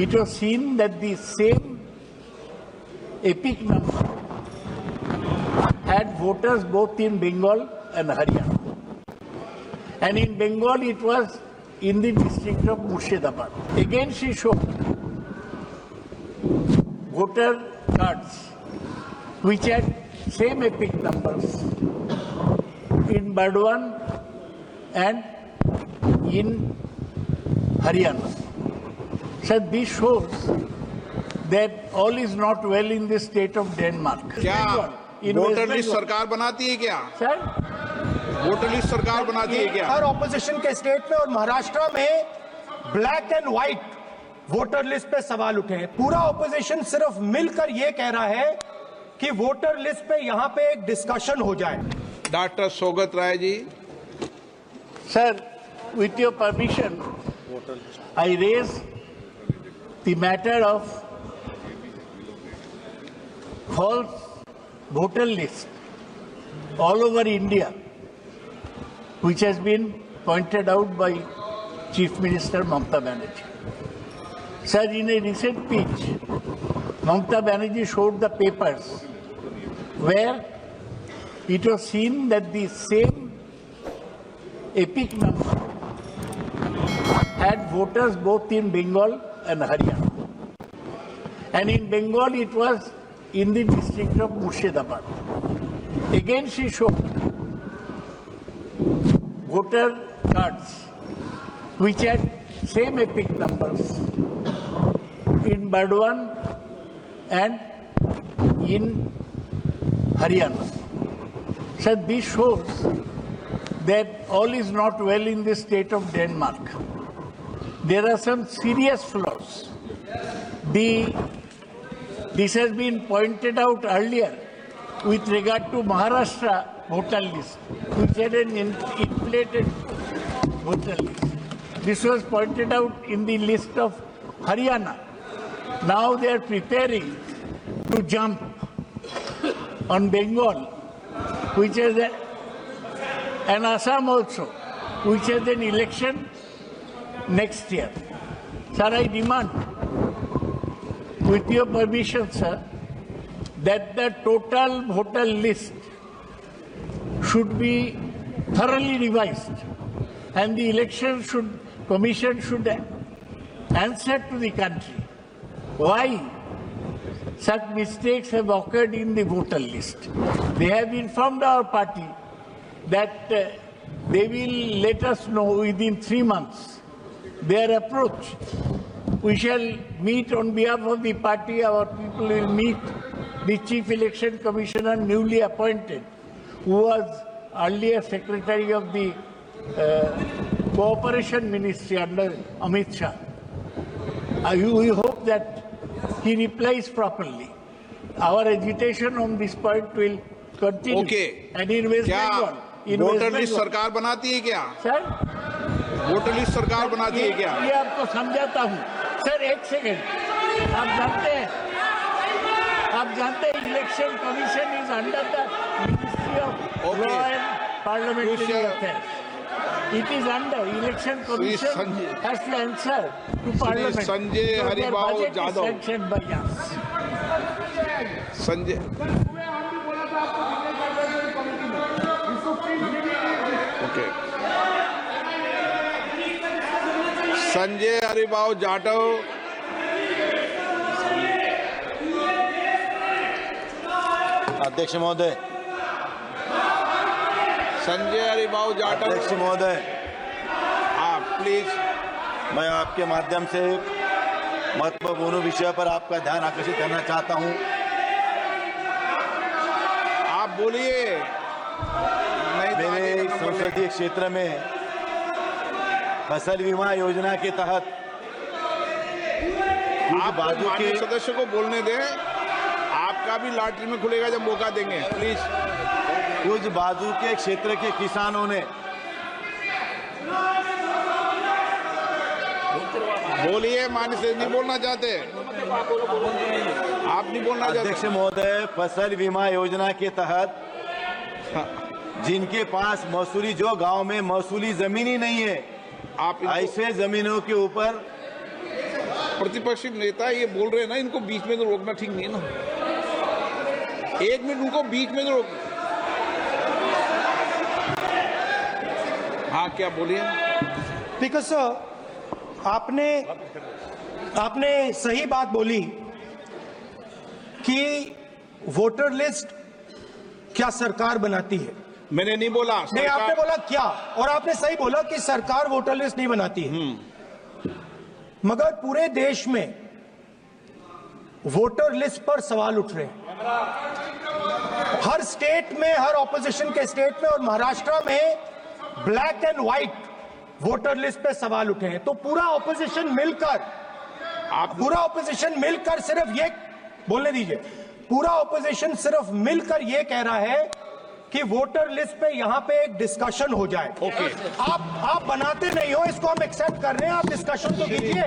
it was seen that the same epic number had voters both in Bengal and Haryana. And in Bengal, it was in the district of Murshidabad. Again, she showed voter cards which had same epic numbers in Burdwan and in Haryana. So this shows that all is not well in the state of Denmark. क्या voter list सरकार बनाती है क्या? Sir, voter list सरकार बनाती है क्या? हर opposition के स्टेट में और महाराष्ट्र में black and white voter list पे सवाल उठे हैं। पूरा ऑपोजिशन सिर्फ मिलकर ये कह रहा है कि वोटर लिस्ट पे यहाँ पे एक डिस्कशन हो जाए। Doctor Saugata Roy ji. Sir, with your permission, I raise the matter of false voter list all over India, which has been pointed out by Chief Minister Mamata Banerjee. Sir, in a recent speech, Mamata Banerjee showed the papers where it was seen that the same epic number had voters both in Bengal and Haryana. And in Bengal, it was in the district of Murshidabad. Again, she showed voter cards which had same epic numbers in Burdwan and in Haryana. So this shows that all is not well in the state of Denmark. There are some serious flaws. This has been pointed out earlier with regard to Maharashtra voter list, which had an inflated voter list. This was pointed out in the list of Haryana. Now they are preparing to jump on Bengal, which has and Assam also, which has an election next year. Sir, I demand, with your permission, sir, that the total voter list should be thoroughly revised, and the election commission should answer to the country why such mistakes have occurred in the voter list. They have informed our party that they will let us know within 3 months their approach. We shall meet on behalf of the party, our people will meet the Chief Election Commissioner newly appointed, who was earlier Secretary of the Cooperation Ministry under Amit Shah. We hope that he replies properly. Our agitation on this point will continue. Okay. And in West Bengal, voter list सरकार बनाती है क्या? Sir, voter list सरकार बनाती है क्या? ये आपको समझाता हूँ। सर, एक सेकंड, आप जानते हैं election commission is under the ministry of law and parliamentary affairs. It is under election commission has to answer to parliament. Sanjay Haribabu Jadhav. Sanctioned by us. Sanjay. Okay. Sanjay Haribabu Jadhav. अध्यक्ष महोदय. संजय हरिबाबू जाटव. अध्यक्ष महोदय, आप प्लीज. मैं आपके माध्यम से महत्वपूर्ण विषय पर आपका ध्यान आकर्षित करना चाहता हूं. आप बोलिए. मेरे संसदीय क्षेत्र में फसल बीमा योजना के तहत आप बाजू के सदस्य को बोलने दें. आपका भी लॉटरी में खुलेगा जब मौका देंगे. प्लीज. कुछ बाजू के क्षेत्र के किसानों ने बोलिए. मान्य से नहीं बोलना चाहते. आप नहीं बोलना चाहते. अध्यक्ष महोदय, फसल बीमा योजना के तहत जिनके पास महसूली, जो गांव में महसूली जमीन ही नहीं है, आप ऐसे जमीनों के ऊपर प्रतिपक्षी नेता ये बोल रहे हैं ना, इनको बीच में तो रोकना ठीक नहीं है ना। 1 मिनट उनको बीच में तो रोक। हाँ, क्या बोलिए? स्पीकर सर, आपने सही बात बोली कि वोटर लिस्ट क्या सरकार बनाती है। मैंने नहीं बोला नहीं, आपने बोला क्या, और आपने सही बोला कि सरकार वोटर लिस्ट नहीं बनाती है। मगर पूरे देश में वोटर लिस्ट पर सवाल उठ रहे हैं, हर स्टेट में, हर ऑपोजिशन के स्टेट में, और महाराष्ट्र में black and white voter list पे सवाल उठे हैं। तो पूरा ऑपोजिशन मिलकर सिर्फ ये बोलने दीजिए, पूरा ऑपोजिशन सिर्फ मिलकर ये कह रहा है कि वोटर लिस्ट पे यहां पे एक डिस्कशन हो जाए। ओके। आप बनाते नहीं हो, इसको हम एक्सेप्ट कर रहे हैं, आप डिस्कशन तो कीजिए।